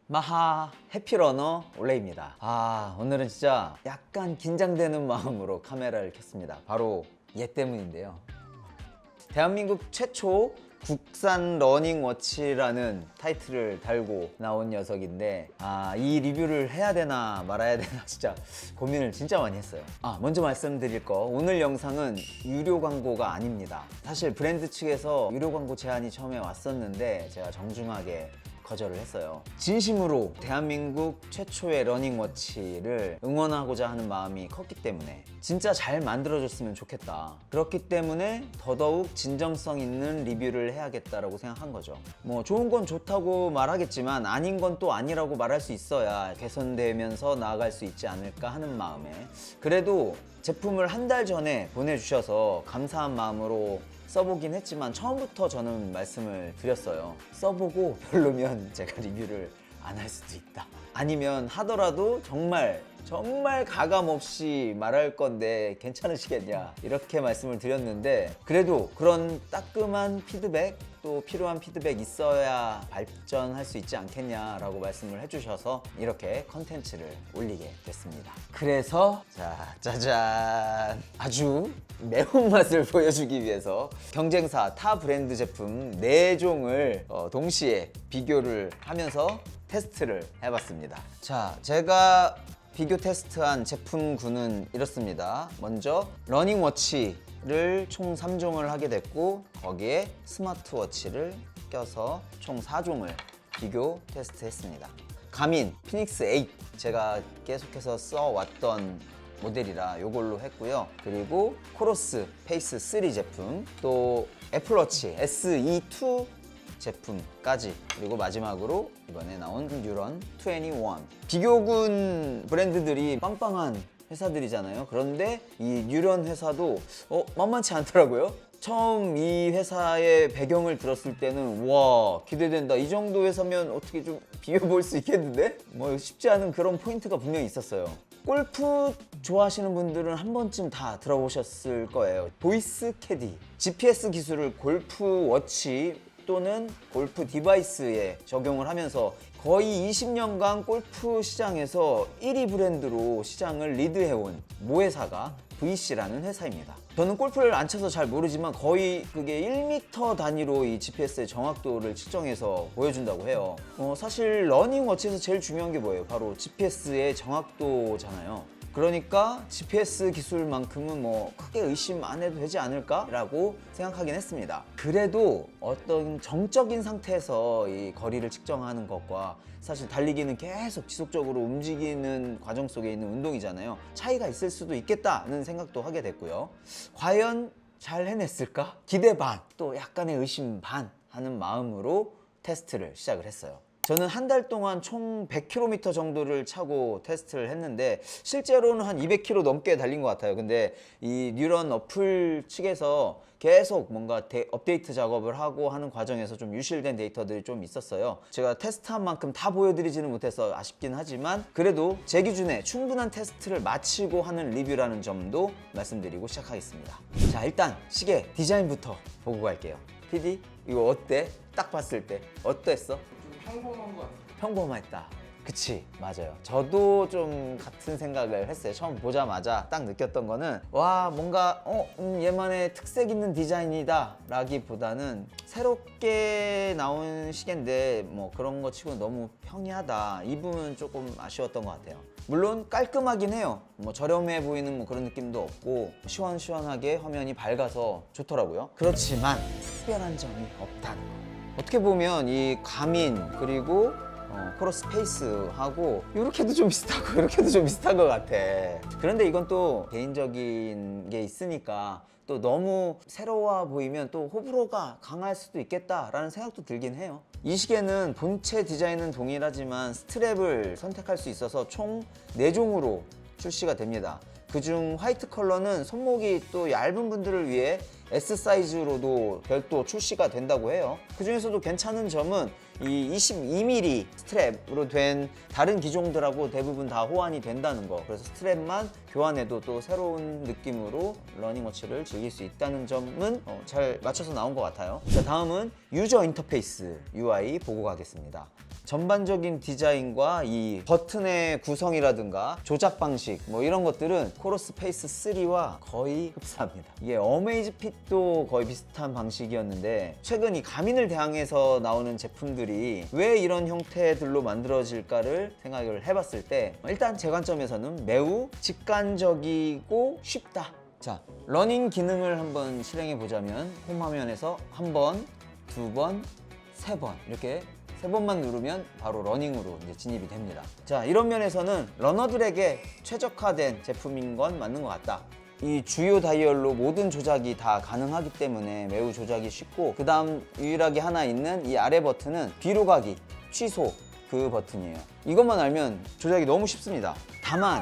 마하 해피러너 올레입니다. 오늘은 진짜 약간 긴장되는 마음으로 카메라를 켰습니다. 바로 얘 때문인데요. 대한민국 최초 국산 러닝워치라는 타이틀을 달고 나온 녀석인데 이 리뷰를 해야 되나 말아야 되나 진짜 고민을 진짜 많이 했어요. 먼저 말씀드릴 거, 오늘 영상은 유료 광고가 아닙니다. 사실 브랜드 측에서 유료 광고 제안이 처음에 왔었는데 제가 정중하게 거절을 했어요. 진심으로 대한민국 최초의 러닝워치를 응원하고자 하는 마음이 컸기 때문에 진짜 잘 만들어줬으면 좋겠다. 그렇기 때문에 더더욱 진정성 있는 리뷰를 해야겠다라고 생각한 거죠. 뭐 좋은 건 좋다고 말하겠지만 아닌 건 또 아니라고 말할 수 있어야 개선되면서 나아갈 수 있지 않을까 하는 마음에, 그래도 제품을 한 달 전에 보내주셔서 감사한 마음으로 써보긴 했지만 처음부터 저는 말씀을 드렸어요. 써보고 별로면 제가 리뷰를 안 할 수도 있다. 아니면 하더라도 정말 가감없이 말할 건데 괜찮으시겠냐, 이렇게 말씀을 드렸는데, 그래도 그런 따끔한 피드백, 또 필요한 피드백 있어야 발전할 수 있지 않겠냐라고 말씀을 해주셔서 이렇게 컨텐츠를 올리게 됐습니다. 그래서 짜잔, 아주 매운맛을 보여주기 위해서 경쟁사 타 브랜드 제품 4종을 동시에 비교를 하면서 테스트를 해봤습니다. 제가 비교 테스트한 제품군은 이렇습니다. 먼저 러닝워치를 총 3종을 하게 됐고, 거기에 스마트워치를 껴서 총 4종을 비교 테스트했습니다. 가민 피닉스 8, 제가 계속해서 써왔던 모델이라 이걸로 했고요. 그리고 코로스 페이스 3 제품, 또 애플워치 SE2 제품까지, 그리고 마지막으로 이번에 나온 뉴런 21. 비교군 브랜드들이 빵빵한 회사들이잖아요. 그런데 이 뉴런 회사도 만만치 않더라고요. 처음 이 회사의 배경을 들었을 때는 와, 기대된다. 이 정도 회사면 어떻게 좀 비벼볼 수 있겠는데? 뭐 쉽지 않은 그런 포인트가 분명히 있었어요. 골프 좋아하시는 분들은 한 번쯤 다 들어보셨을 거예요. 보이스 캐디, GPS 기술을 골프 워치 또는 골프 디바이스에 적용을 하면서 거의 20년간 골프 시장에서 1위 브랜드로 시장을 리드해온 모회사가 VC라는 회사입니다. 저는 골프를 안 쳐서 잘 모르지만 거의 그게 1m 단위로 이 GPS의 정확도를 측정해서 보여준다고 해요. 사실 러닝워치에서 제일 중요한 게 뭐예요? 바로 GPS의 정확도잖아요. 그러니까 GPS 기술만큼은 뭐 크게 의심 안 해도 되지 않을까? 라고 생각하긴 했습니다. 그래도 어떤 정적인 상태에서 이 거리를 측정하는 것과 사실 달리기는 계속 지속적으로 움직이는 과정 속에 있는 운동이잖아요. 차이가 있을 수도 있겠다는 생각도 하게 됐고요. 과연 잘 해냈을까? 기대 반, 또 약간의 의심 반 하는 마음으로 테스트를 시작을 했어요. 저는 한 달 동안 총 100km 정도를 차고 테스트를 했는데 실제로는 한 200km 넘게 달린 것 같아요. 근데 이 뉴런 어플 측에서 계속 뭔가 업데이트 작업을 하고 하는 과정에서 좀 유실된 데이터들이 좀 있었어요. 제가 테스트한 만큼 다 보여드리지는 못해서 아쉽긴 하지만 그래도 제 기준에 충분한 테스트를 마치고 하는 리뷰라는 점도 말씀드리고 시작하겠습니다. 일단 시계 디자인부터 보고 갈게요. PD, 이거 어때? 딱 봤을 때 어땠어? 평범한 것 같아요. 평범했다. 그치, 맞아요. 저도 좀 같은 생각을 했어요. 처음 보자마자 딱 느꼈던 거는 와, 뭔가 얘만의 특색 있는 디자인이다 라기보다는 새롭게 나온 시계인데 뭐 그런 거 치고 너무 평이하다, 이 부분은 조금 아쉬웠던 것 같아요. 물론 깔끔하긴 해요. 뭐 저렴해 보이는 뭐 그런 느낌도 없고 시원시원하게 화면이 밝아서 좋더라고요. 그렇지만 특별한 점이 없다는 거. 어떻게 보면 이 가민 그리고 코러스 페이스하고 이렇게도 좀 비슷하고 이렇게도 좀 비슷한 것 같아. 그런데 이건 또 개인적인 게 있으니까 또 너무 새로워 보이면 또 호불호가 강할 수도 있겠다라는 생각도 들긴 해요. 이 시계는 본체 디자인은 동일하지만 스트랩을 선택할 수 있어서 총 4종으로 출시가 됩니다. 그중 화이트 컬러는 손목이 또 얇은 분들을 위해 S 사이즈로도 별도 출시가 된다고 해요. 그 중에서도 괜찮은 점은 이 22mm 스트랩으로 된 다른 기종들하고 대부분 다 호환이 된다는 거. 그래서 스트랩만 교환해도 또 새로운 느낌으로 러닝워치를 즐길 수 있다는 점은 잘 맞춰서 나온 것 같아요. 다음은 유저 인터페이스 UI 보고 가겠습니다. 전반적인 디자인과 이 버튼의 구성이라든가 조작 방식 뭐 이런 것들은 코러스 페이스 3와 거의 흡사합니다. 이게 어메이즈핏도 거의 비슷한 방식이었는데 최근 이 가민을 대항해서 나오는 제품들이 왜 이런 형태들로 만들어질까를 생각을 해봤을 때 일단 제 관점에서는 매우 직관적이고 쉽다. 자, 러닝 기능을 한번 실행해 보자면 홈 화면에서 한 번, 두 번, 세 번 이렇게 3번만 누르면 바로 러닝으로 이제 진입이 됩니다. 자, 이런 면에서는 러너들에게 최적화된 제품인 건 맞는 것 같다. 이 주요 다이얼로 모든 조작이 다 가능하기 때문에 매우 조작이 쉽고, 그 다음 유일하게 하나 있는 이 아래 버튼은 뒤로 가기, 취소 그 버튼이에요. 이것만 알면 조작이 너무 쉽습니다. 다만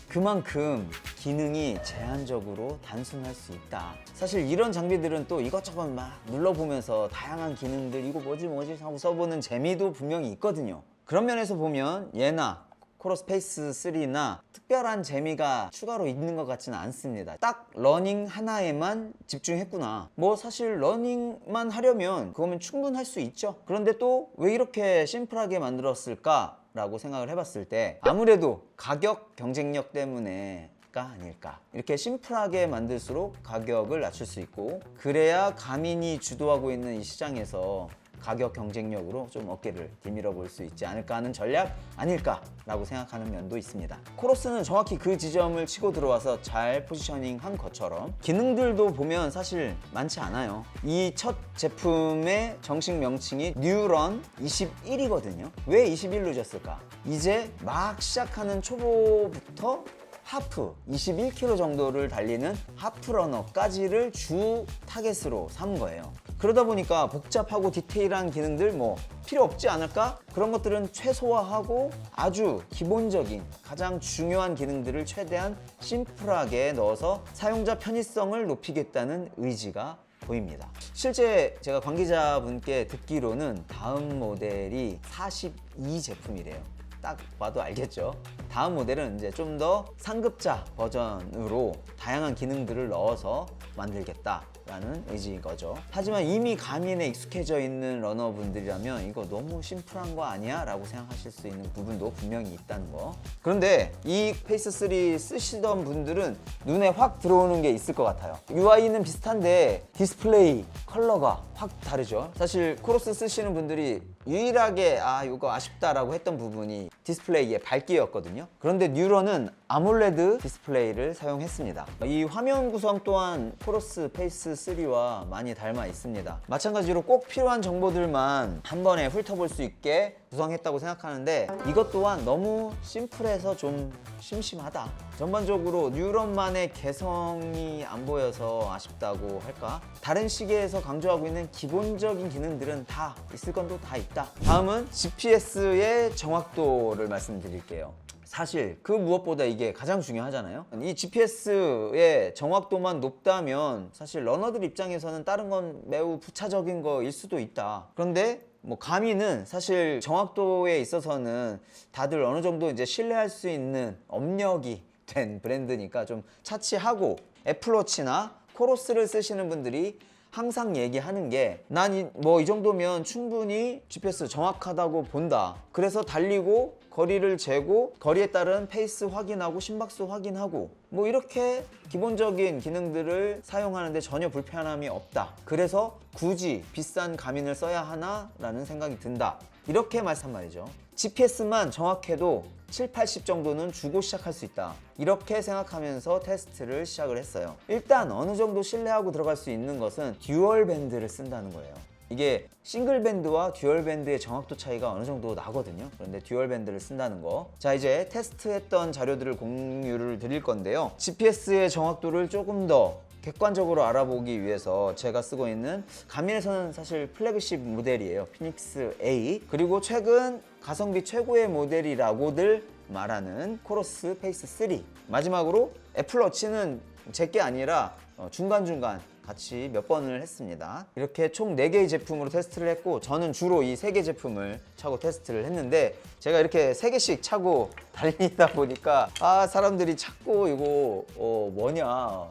그만큼 기능이 제한적으로 단순할 수 있다. 사실 이런 장비들은 또 이것저것 막 눌러보면서 다양한 기능들 이거 뭐지 하고 써보는 재미도 분명히 있거든요. 그런 면에서 보면 얘나 코러스 페이스 3나 특별한 재미가 추가로 있는 것 같지는 않습니다. 딱 러닝 하나에만 집중했구나. 뭐 사실 러닝만 하려면 그거면 충분할 수 있죠. 그런데 또 왜 이렇게 심플하게 만들었을까? 라고 생각을 해봤을 때 아무래도 가격 경쟁력 때문에가 아닐까. 이렇게 심플하게 만들수록 가격을 낮출 수 있고, 그래야 가민이 주도하고 있는 이 시장에서 가격 경쟁력으로 좀 어깨를 디밀어 볼 수 있지 않을까 하는 전략 아닐까라고 생각하는 면도 있습니다. 코러스는 정확히 그 지점을 치고 들어와서 잘 포지셔닝한 것처럼 기능들도 보면 사실 많지 않아요. 이 첫 제품의 정식 명칭이 뉴런 21이거든요. 왜 21로 졌을까? 이제 막 시작하는 초보부터 하프 21km 정도를 달리는 하프러너까지를 주 타겟으로 삼은 거예요. 그러다 보니까 복잡하고 디테일한 기능들 뭐 필요 없지 않을까? 그런 것들은 최소화하고 아주 기본적인 가장 중요한 기능들을 최대한 심플하게 넣어서 사용자 편의성을 높이겠다는 의지가 보입니다. 실제 제가 관계자분께 듣기로는 다음 모델이 42 제품이래요. 딱 봐도 알겠죠. 다음 모델은 이제 좀 더 상급자 버전으로 다양한 기능들을 넣어서 만들겠다라는 의지인 거죠. 하지만 이미 가민에 익숙해져 있는 러너분들이라면 이거 너무 심플한 거 아니야? 라고 생각하실 수 있는 부분도 분명히 있다는 거. 그런데 이 페이스 3 쓰시던 분들은 눈에 확 들어오는 게 있을 것 같아요. UI는 비슷한데 디스플레이 컬러가 확 다르죠. 사실 코러스 쓰시는 분들이 유일하게 이거 아쉽다라고 했던 부분이 디스플레이의 밝기였거든요. 그런데 뉴런은 아몰레드 디스플레이를 사용했습니다. 이 화면 구성 또한 코러스 페이스 3와 많이 닮아 있습니다. 마찬가지로 꼭 필요한 정보들만 한 번에 훑어볼 수 있게 구성했다고 생각하는데, 이것 또한 너무 심플해서 좀 심심하다. 전반적으로 뉴런만의 개성이 안 보여서 아쉽다고 할까? 다른 시계에서 강조하고 있는 기본적인 기능들은 다 있을 건 또 다 있다. 다음은 GPS의 정확도를 말씀드릴게요. 사실 그 무엇보다 이게 가장 중요하잖아요. 이 GPS의 정확도만 높다면 사실 러너들 입장에서는 다른 건 매우 부차적인 거일 수도 있다. 그런데 뭐 가미는 사실 정확도에 있어서는 다들 어느 정도 이제 신뢰할 수 있는 업력이 된 브랜드니까 좀 차치하고, 애플워치나 코러스를 쓰시는 분들이 항상 얘기하는 게, 난 뭐 이 정도면 충분히 GPS 정확하다고 본다. 그래서 달리고 거리를 재고 거리에 따른 페이스 확인하고 심박수 확인하고 뭐 이렇게 기본적인 기능들을 사용하는데 전혀 불편함이 없다. 그래서 굳이 비싼 가민을 써야 하나? 라는 생각이 든다. 이렇게 말씀한 말이죠. GPS만 정확해도 7, 80 정도는 주고 시작할 수 있다. 이렇게 생각하면서 테스트를 시작을 했어요. 일단 어느 정도 신뢰하고 들어갈 수 있는 것은 듀얼 밴드를 쓴다는 거예요. 이게 싱글 밴드와 듀얼 밴드의 정확도 차이가 어느 정도 나거든요. 그런데 듀얼 밴드를 쓴다는 거. 자, 이제 테스트했던 자료들을 공유를 드릴 건데요. GPS의 정확도를 조금 더 객관적으로 알아보기 위해서 제가 쓰고 있는, 가민에서는 사실 플래그십 모델이에요. 피닉스 A. 그리고 최근 가성비 최고의 모델이라고들 말하는 코러스 페이스 3. 마지막으로 애플워치는 제게 아니라 중간중간 같이 몇 번을 했습니다. 이렇게 총 4개의 제품으로 테스트를 했고, 저는 주로 이 3개 제품을 차고 테스트를 했는데, 제가 이렇게 3개씩 차고 달리다 보니까 사람들이 자꾸 이거 뭐냐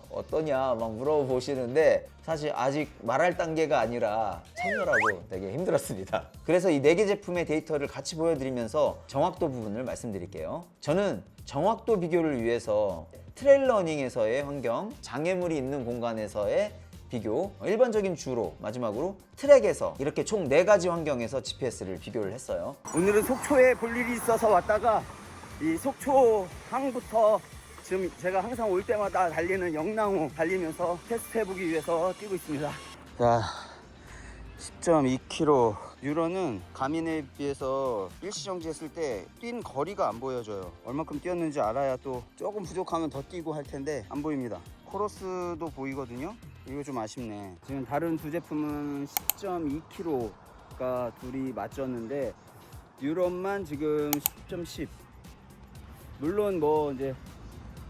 어떠냐 막 물어보시는데, 사실 아직 말할 단계가 아니라 참여라고 되게 힘들었습니다. 그래서 이 4개 제품의 데이터를 같이 보여드리면서 정확도 부분을 말씀드릴게요. 저는 정확도 비교를 위해서 트레일 러닝에서의 환경, 장애물이 있는 공간에서의 비교, 일반적인 주로 마지막으로 트랙에서 이렇게 총 4가지 환경에서 GPS를 비교를 했어요. 오늘은 속초에 볼 일이 있어서 왔다가 이 속초 항부터 지금 제가 항상 올 때마다 달리는 영랑호 달리면서 테스트 해보기 위해서 뛰고 있습니다. 자, 10.2km. 유로는 가민에 비해서 일시정지 했을 때 뛴 거리가 안 보여져요. 얼마큼 뛰었는지 알아야 또 조금 부족하면 더 뛰고 할 텐데 안 보입니다. 코러스도 보이거든요. 이거 좀 아쉽네. 지금 다른 두 제품은 10.2km가 둘이 맞췄는데 유럽만 지금 10.10. 물론 뭐 이제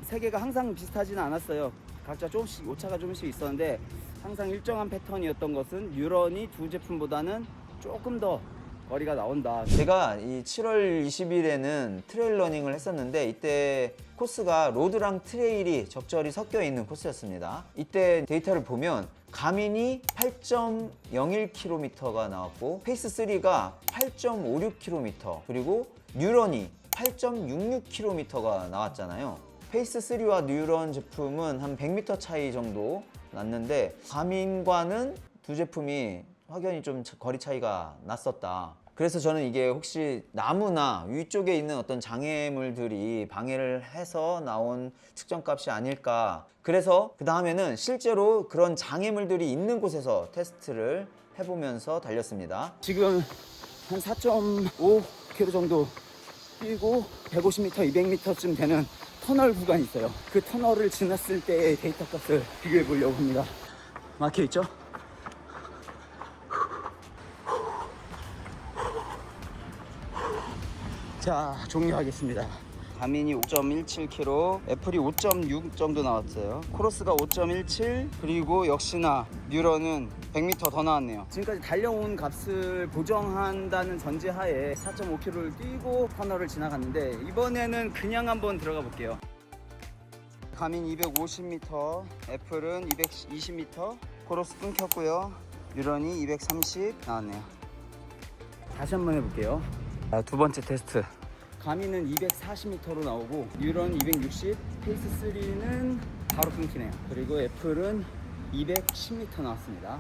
세 개가 항상 비슷하지는 않았어요. 각자 조금씩 오차가 조금씩 있었는데 항상 일정한 패턴이었던 것은 유런이 두 제품보다는 조금 더 거리가 나온다. 제가 이 7월 20일에는 트레일 러닝을 했었는데, 이때 코스가 로드랑 트레일이 적절히 섞여 있는 코스였습니다. 이때 데이터를 보면 가민이 8.01km가 나왔고, 페이스 3가 8.56km, 그리고 뉴런이 8.66km가 나왔잖아요. 페이스 3와 뉴런 제품은 한 100m 차이 정도 났는데, 가민과는 두 제품이 확연히 좀 거리 차이가 났었다. 그래서 저는 이게 혹시 나무나 위쪽에 있는 어떤 장애물들이 방해를 해서 나온 측정값이 아닐까. 그래서 그 다음에는 실제로 그런 장애물들이 있는 곳에서 테스트를 해보면서 달렸습니다. 지금 한 4.5km 정도 뛰고 150m, 200m쯤 되는 터널 구간이 있어요. 그 터널을 지났을 때의 데이터 값을 비교해 보려고 합니다. 막혀 있죠? 자, 종료하겠습니다. 가민이 5.17km, 애플이 5.6 정도 나왔어요. 코러스가 5.17, 그리고 역시나 뉴런은 100m 더 나왔네요. 지금까지 달려온 값을 보정한다는 전제하에 4.5km를 뛰고 터널을 지나갔는데, 이번에는 그냥 한번 들어가 볼게요. 가민 250m, 애플은 220m, 코러스 끊겼고요. 뉴런이 230 나왔네요. 다시 한번 해볼게요. 두 번째 테스트. 가민은 240m로 나오고 뉴런 260, 페이스 3는 바로 끊기네요. 그리고 애플은 210m 나왔습니다.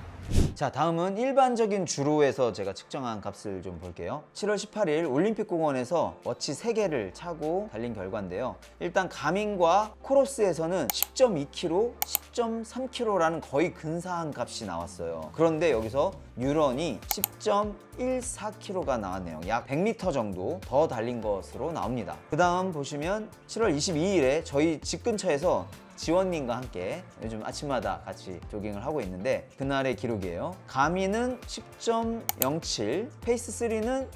자, 다음은 일반적인 주로에서 제가 측정한 값을 좀 볼게요. 7월 18일 올림픽공원에서 워치 3개를 차고 달린 결과인데요. 일단 가민과 코러스에서는 10.2km, 10.3km라는 거의 근사한 값이 나왔어요. 그런데 여기서 뉴런이 10.14km가 나왔네요. 약 100m 정도 더 달린 것으로 나옵니다. 그 다음 보시면 7월 22일에 저희 집 근처에서 지원님과 함께 요즘 아침마다 같이 조깅을 하고 있는데, 그날의 기록이에요. 가민은 10.07, 페이스 3는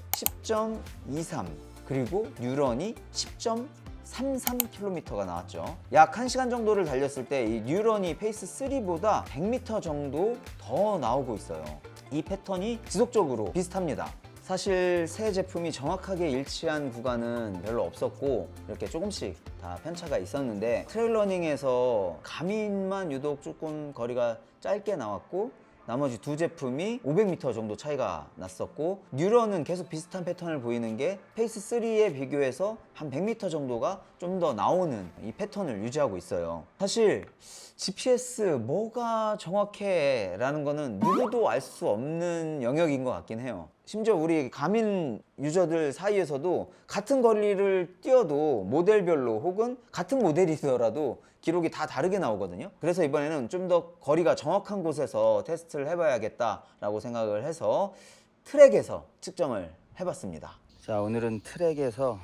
10.23, 그리고 뉴런이 10.33km가 나왔죠. 약 1시간 정도를 달렸을 때 이 뉴런이 페이스 3보다 100m 정도 더 나오고 있어요. 이 패턴이 지속적으로 비슷합니다. 사실 새 제품이 정확하게 일치한 구간은 별로 없었고, 이렇게 조금씩 다 편차가 있었는데, 트레일 러닝에서 가민만 유독 조금 거리가 짧게 나왔고, 나머지 두 제품이 500m 정도 차이가 났었고, 뉴런은 계속 비슷한 패턴을 보이는 게 페이스 3에 비교해서 한 100m 정도가 좀 더 나오는 이 패턴을 유지하고 있어요. 사실 GPS 뭐가 정확해 라는 거는 누구도 알 수 없는 영역인 것 같긴 해요. 심지어 우리 가민 유저들 사이에서도 같은 거리를 뛰어도 모델별로 혹은 같은 모델이더라도 기록이 다 다르게 나오거든요. 그래서 이번에는 좀 더 거리가 정확한 곳에서 테스트를 해봐야겠다라고 생각을 해서 트랙에서 측정을 해봤습니다. 자, 오늘은 트랙에서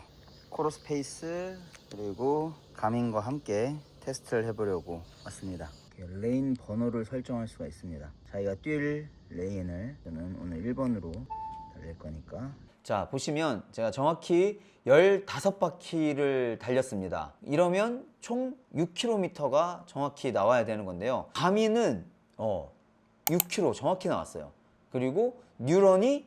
코러스 페이스 그리고 가민과 함께 테스트를 해보려고 왔습니다. 레인 번호를 설정할 수가 있습니다. 자기가 뛸 레인을 저는 오늘 1번으로 달릴 거니까. 자, 보시면 제가 정확히 15바퀴를 달렸습니다. 이러면 총 6km가 정확히 나와야 되는 건데요. 가민은 6km 정확히 나왔어요. 그리고 뉴런이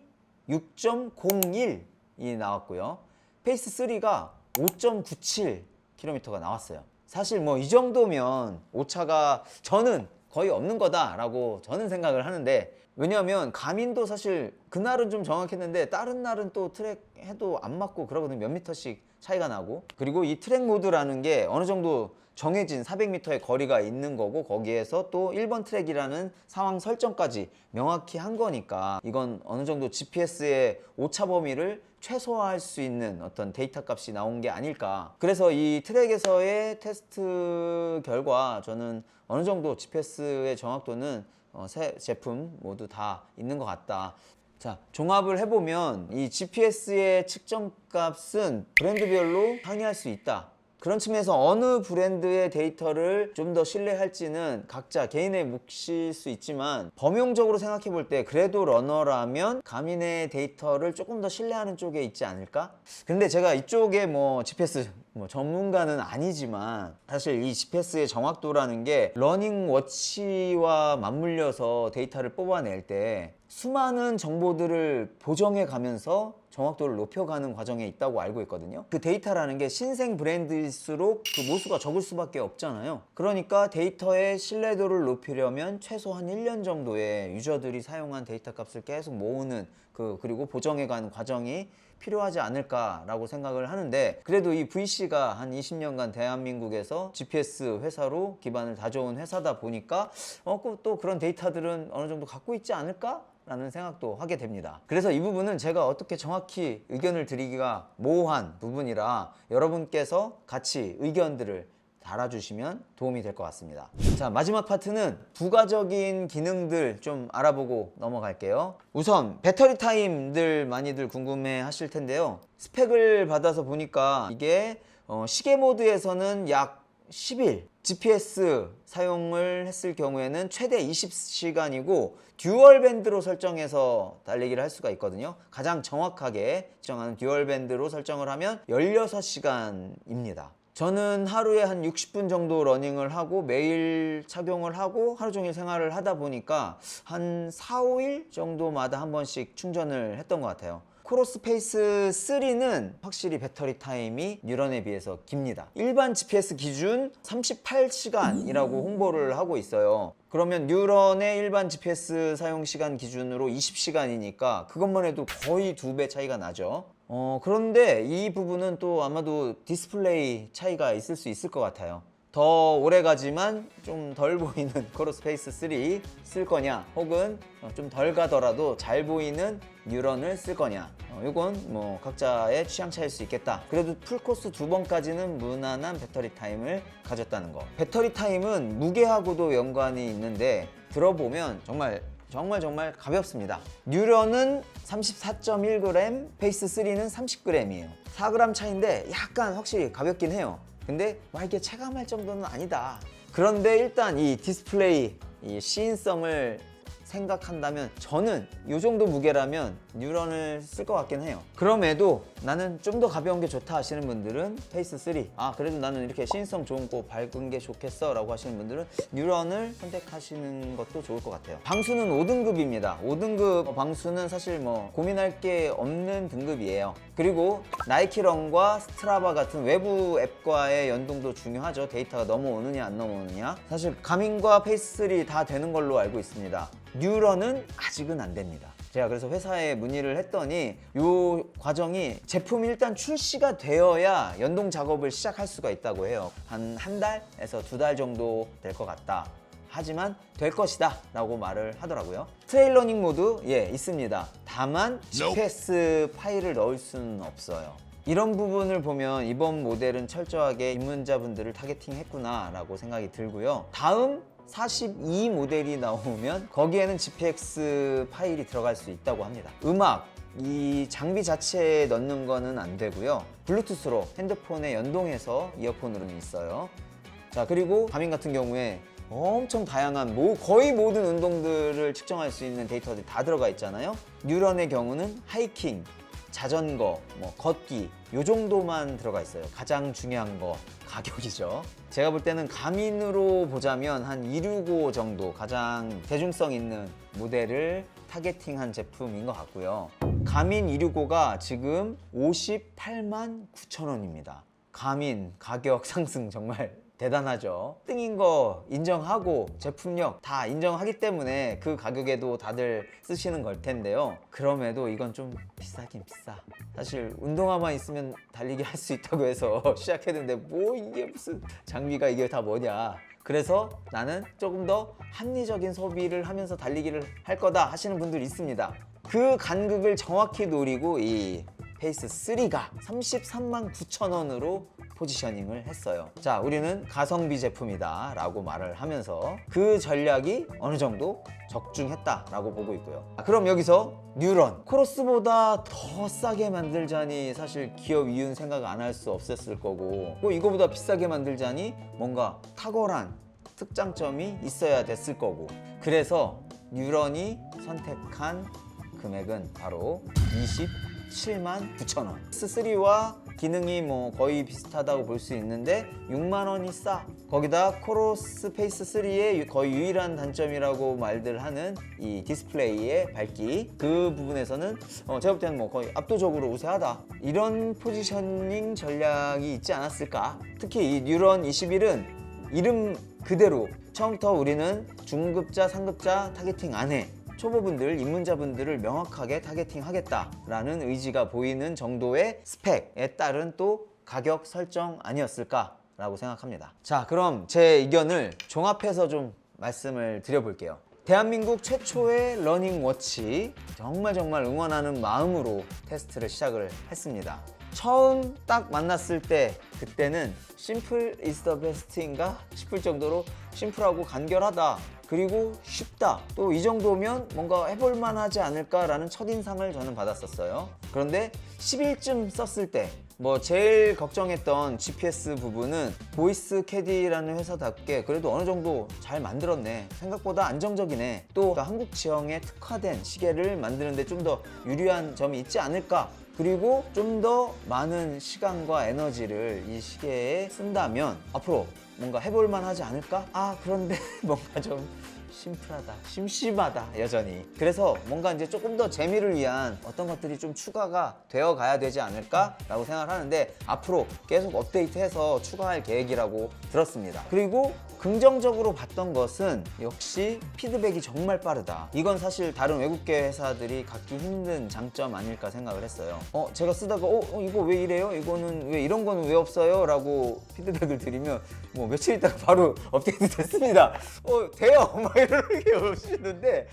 6.01이 나왔고요. 페이스 3가 5.97km가 나왔어요. 사실 뭐 이 정도면 오차가 저는 거의 없는 거다라고 저는 생각을 하는데, 왜냐하면 가민도 사실 그날은 좀 정확했는데 다른 날은 또 트랙 해도 안 맞고 그러거든요. 몇 미터씩 차이가 나고. 그리고 이 트랙 모드라는 게 어느 정도 정해진 400m의 거리가 있는 거고, 거기에서 또 1번 트랙이라는 상황 설정까지 명확히 한 거니까 이건 어느 정도 GPS의 오차 범위를 최소화할 수 있는 어떤 데이터 값이 나온 게 아닐까. 그래서 이 트랙에서의 테스트 결과 저는 어느 정도 GPS의 정확도는 새 제품 모두 다 있는 것 같다. 자, 종합을 해보면 이 GPS의 측정 값은 브랜드별로 상이할 수 있다. 그런 측면에서 어느 브랜드의 데이터를 좀 더 신뢰할지는 각자 개인의 몫일 수 있지만, 범용적으로 생각해 볼 때 그래도 러너라면 가민의 데이터를 조금 더 신뢰하는 쪽에 있지 않을까? 근데 제가 이쪽에 뭐 GPS 전문가는 아니지만, 사실 이 GPS의 정확도라는 게 러닝워치와 맞물려서 데이터를 뽑아낼 때 수많은 정보들을 보정해 가면서 정확도를 높여가는 과정에 있다고 알고 있거든요. 그 데이터라는 게 신생 브랜드일수록 그 모수가 적을 수밖에 없잖아요. 그러니까 데이터의 신뢰도를 높이려면 최소한 1년 정도의 유저들이 사용한 데이터 값을 계속 모으는 그리고 보정해가는 과정이 필요하지 않을까라고 생각을 하는데, 그래도 이 VC가 한 20년간 대한민국에서 GPS 회사로 기반을 다져온 회사다 보니까 또 그런 데이터들은 어느 정도 갖고 있지 않을까? 라는 생각도 하게 됩니다. 그래서 이 부분은 제가 어떻게 정확히 의견을 드리기가 모호한 부분이라 여러분께서 같이 의견들을 달아주시면 도움이 될 것 같습니다. 자, 마지막 파트는 부가적인 기능들 좀 알아보고 넘어갈게요. 우선 배터리 타임들 많이들 궁금해 하실 텐데요. 스펙을 받아서 보니까 이게 시계 모드에서는 약 10일, GPS 사용을 했을 경우에는 최대 20시간이고 듀얼 밴드로 설정해서 달리기를 할 수가 있거든요. 가장 정확하게 설정하는 듀얼 밴드로 설정을 하면 16시간입니다. 저는 하루에 한 60분 정도 러닝을 하고 매일 착용을 하고 하루 종일 생활을 하다 보니까 한 4, 5일 정도마다 한 번씩 충전을 했던 것 같아요. 크로스페이스 3는 확실히 배터리 타임이 뉴런에 비해서 깁니다. 일반 GPS 기준 38시간이라고 홍보를 하고 있어요. 그러면 뉴런의 일반 GPS 사용 시간 기준으로 20시간이니까 그것만 해도 거의 2배 차이가 나죠. 그런데 이 부분은 또 아마도 디스플레이 차이가 있을 수 있을 것 같아요. 더 오래 가지만 좀 덜 보이는 크로스페이스 3 쓸 거냐, 혹은 좀 덜 가더라도 잘 보이는 뉴런을 쓸 거냐, 이건 뭐 각자의 취향 차일 수 있겠다. 그래도 풀코스 2번까지는 무난한 배터리 타임을 가졌다는 거. 배터리 타임은 무게하고도 연관이 있는데 들어보면 정말 가볍습니다. 뉴런은 34.1g, 페이스 3는 30g이에요. 4g 차이인데 약간 확실히 가볍긴 해요. 근데 막 이렇게 체감할 정도는 아니다. 그런데 일단 이 디스플레이, 이 시인성을 생각한다면 저는 이 정도 무게라면 뉴런을 쓸 것 같긴 해요. 그럼에도 나는 좀 더 가벼운 게 좋다 하시는 분들은 페이스 3, 그래도 나는 이렇게 시인성 좋은 거 밝은 게 좋겠어 라고 하시는 분들은 뉴런을 선택하시는 것도 좋을 것 같아요. 방수는 5등급입니다 5등급 방수는 사실 뭐 고민할 게 없는 등급이에요. 그리고 나이키런과 스트라바 같은 외부 앱과의 연동도 중요하죠. 데이터가 넘어오느냐 안 넘어오느냐. 사실 가민과 페이스 3 다 되는 걸로 알고 있습니다. 뉴런은 아직은 안 됩니다. 제가 그래서 회사에 문의를 했더니 이 과정이 제품이 일단 출시가 되어야 연동 작업을 시작할 수가 있다고 해요. 한 달에서 2달 정도 될 것 같다. 하지만 될 것이다 라고 말을 하더라고요. 트레일 러닝 모드 있습니다. 다만 GPS 파일을 넣을 수는 없어요. 이런 부분을 보면 이번 모델은 철저하게 입문자분들을 타겟팅했구나 라고 생각이 들고요. 다음 42 모델이 나오면 거기에는 GPX 파일이 들어갈 수 있다고 합니다. 음악, 이 장비 자체에 넣는 거는 안 되고요. 블루투스로 핸드폰에 연동해서 이어폰으로는 있어요. 자, 그리고 가민 같은 경우에 엄청 다양한 거의 모든 운동들을 측정할 수 있는 데이터들이 다 들어가 있잖아요. 뉴런의 경우는 하이킹, 자전거, 뭐 걷기 요 정도만 들어가 있어요. 가장 중요한 거 가격이죠. 제가 볼 때는 가민으로 보자면 한 265 정도 가장 대중성 있는 모델을 타겟팅한 제품인 것 같고요. 가민 265가 지금 58만 9천 원입니다. 가민 가격 상승 정말 대단하죠. 땡인 거 인정하고 제품력 다 인정하기 때문에 그 가격에도 다들 쓰시는 걸 텐데요. 그럼에도 이건 좀 비싸긴 비싸. 사실 운동화만 있으면 달리기 할 수 있다고 해서 시작했는데 뭐 이게 무슨 장비가 이게 다 뭐냐. 그래서 나는 조금 더 합리적인 소비를 하면서 달리기를 할 거다 하시는 분들이 있습니다. 그 간극을 정확히 노리고 이 페이스 3가 33만 9천 원으로 포지셔닝을 했어요. 자, 우리는 가성비 제품이다 라고 말을 하면서 그 전략이 어느 정도 적중했다 라고 보고 있고요. 그럼 여기서 뉴런 코러스보다 더 싸게 만들자니 사실 기업 이윤 생각 안 할 수 없었을 거고, 뭐 이거보다 비싸게 만들자니 뭔가 탁월한 특장점이 있어야 됐을 거고, 그래서 뉴런이 선택한 금액은 바로 27만 9천 원. S3와 기능이 뭐 거의 비슷하다고 볼 수 있는데 6만 원이 싸. 거기다 코러스 페이스 3의 거의 유일한 단점이라고 말들 하는 이 디스플레이의 밝기, 그 부분에서는 제가 볼 때는 뭐 거의 압도적으로 우세하다. 이런 포지셔닝 전략이 있지 않았을까. 특히 이 뉴런 21은 이름 그대로 처음부터 우리는 중급자, 상급자 타겟팅 안 해. 초보분들, 입문자분들을 명확하게 타겟팅하겠다라는 의지가 보이는 정도의 스펙에 따른 또 가격 설정 아니었을까라고 생각합니다. 자, 그럼 제 의견을 종합해서 좀 말씀을 드려볼게요. 대한민국 최초의 러닝워치, 정말 응원하는 마음으로 테스트를 시작을 했습니다. 처음 딱 만났을 때 그때는 심플 is the best인가 싶을 정도로 심플하고 간결하다, 그리고 쉽다, 또 이 정도면 뭔가 해볼만 하지 않을까라는 첫인상을 저는 받았었어요. 그런데 10일쯤 썼을 때 뭐 제일 걱정했던 GPS 부분은 보이스 캐디라는 회사답게 그래도 어느 정도 잘 만들었네, 생각보다 안정적이네, 또 한국 지형에 특화된 시계를 만드는데 좀 더 유리한 점이 있지 않을까, 그리고 좀 더 많은 시간과 에너지를 이 시계에 쓴다면 앞으로 뭔가 해볼만 하지 않을까? 그런데 뭔가 좀 심플하다, 심심하다 여전히. 그래서 뭔가 이제 조금 더 재미를 위한 어떤 것들이 좀 추가가 되어 가야 되지 않을까 라고 생각을 하는데, 앞으로 계속 업데이트해서 추가할 계획이라고 들었습니다. 그리고 긍정적으로 봤던 것은 역시 피드백이 정말 빠르다. 이건 사실 다른 외국계 회사들이 갖기 힘든 장점 아닐까 생각을 했어요. 제가 쓰다가 이거 왜 이래요? 이거는 왜, 이런 거는 왜 없어요? 라고 피드백을 드리면 뭐 며칠 있다가 바로 업데이트 됐습니다. 돼요. 막 이렇게 오시는데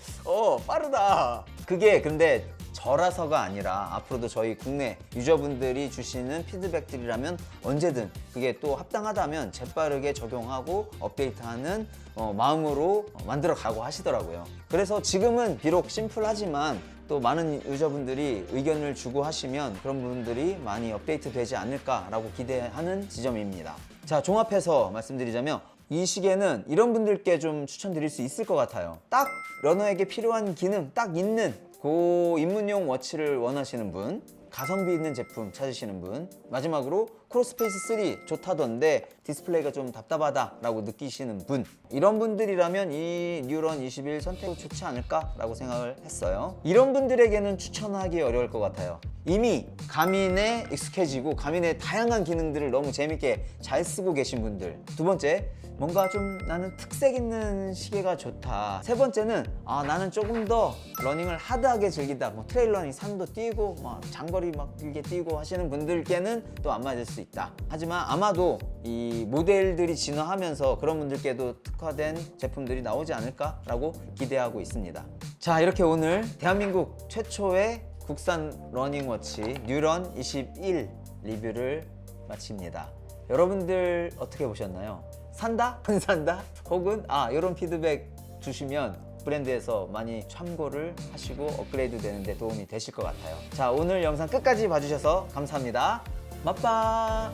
빠르다. 그게 근데 저라서가 아니라 앞으로도 저희 국내 유저분들이 주시는 피드백들이라면 언제든 그게 또 합당하다면 재빠르게 적용하고 업데이트하는 마음으로 만들어 가고 하시더라고요. 그래서 지금은 비록 심플하지만 또 많은 유저분들이 의견을 주고 하시면 그런 부분들이 많이 업데이트 되지 않을까라고 기대하는 지점입니다. 자, 종합해서 말씀드리자면 이 시계는 이런 분들께 좀 추천드릴 수 있을 것 같아요. 딱 러너에게 필요한 기능 딱 있는 그 입문용 워치를 원하시는 분, 가성비 있는 제품 찾으시는 분, 마지막으로 크로스페이스 3 좋다던데 디스플레이가 좀 답답하다 라고 느끼시는 분, 이런 분들이라면 이 뉴런 21 선택이 좋지 않을까 라고 생각을 했어요. 이런 분들에게는 추천하기 어려울 것 같아요. 이미 가민에 익숙해지고 가민의 다양한 기능들을 너무 재밌게 잘 쓰고 계신 분들. 두 번째, 뭔가 좀 나는 특색 있는 시계가 좋다. 세 번째는 나는 조금 더 러닝을 하드하게 즐긴다. 뭐 트레일 러닝 산도 뛰고 막 장거리 막 길게 뛰고 하시는 분들께는 또 안 맞을 수 있다. 하지만 아마도 이 모델들이 진화하면서 그런 분들께도 특화된 제품들이 나오지 않을까라고 기대하고 있습니다. 자, 이렇게 오늘 대한민국 최초의 국산 러닝워치 뉴런 21 리뷰를 마칩니다. 여러분들 어떻게 보셨나요? 산다? 안 산다? 혹은 이런 피드백 주시면 브랜드에서 많이 참고를 하시고 업그레이드 되는데 도움이 되실 것 같아요. 자, 오늘 영상 끝까지 봐주셔서 감사합니다. 맛빠!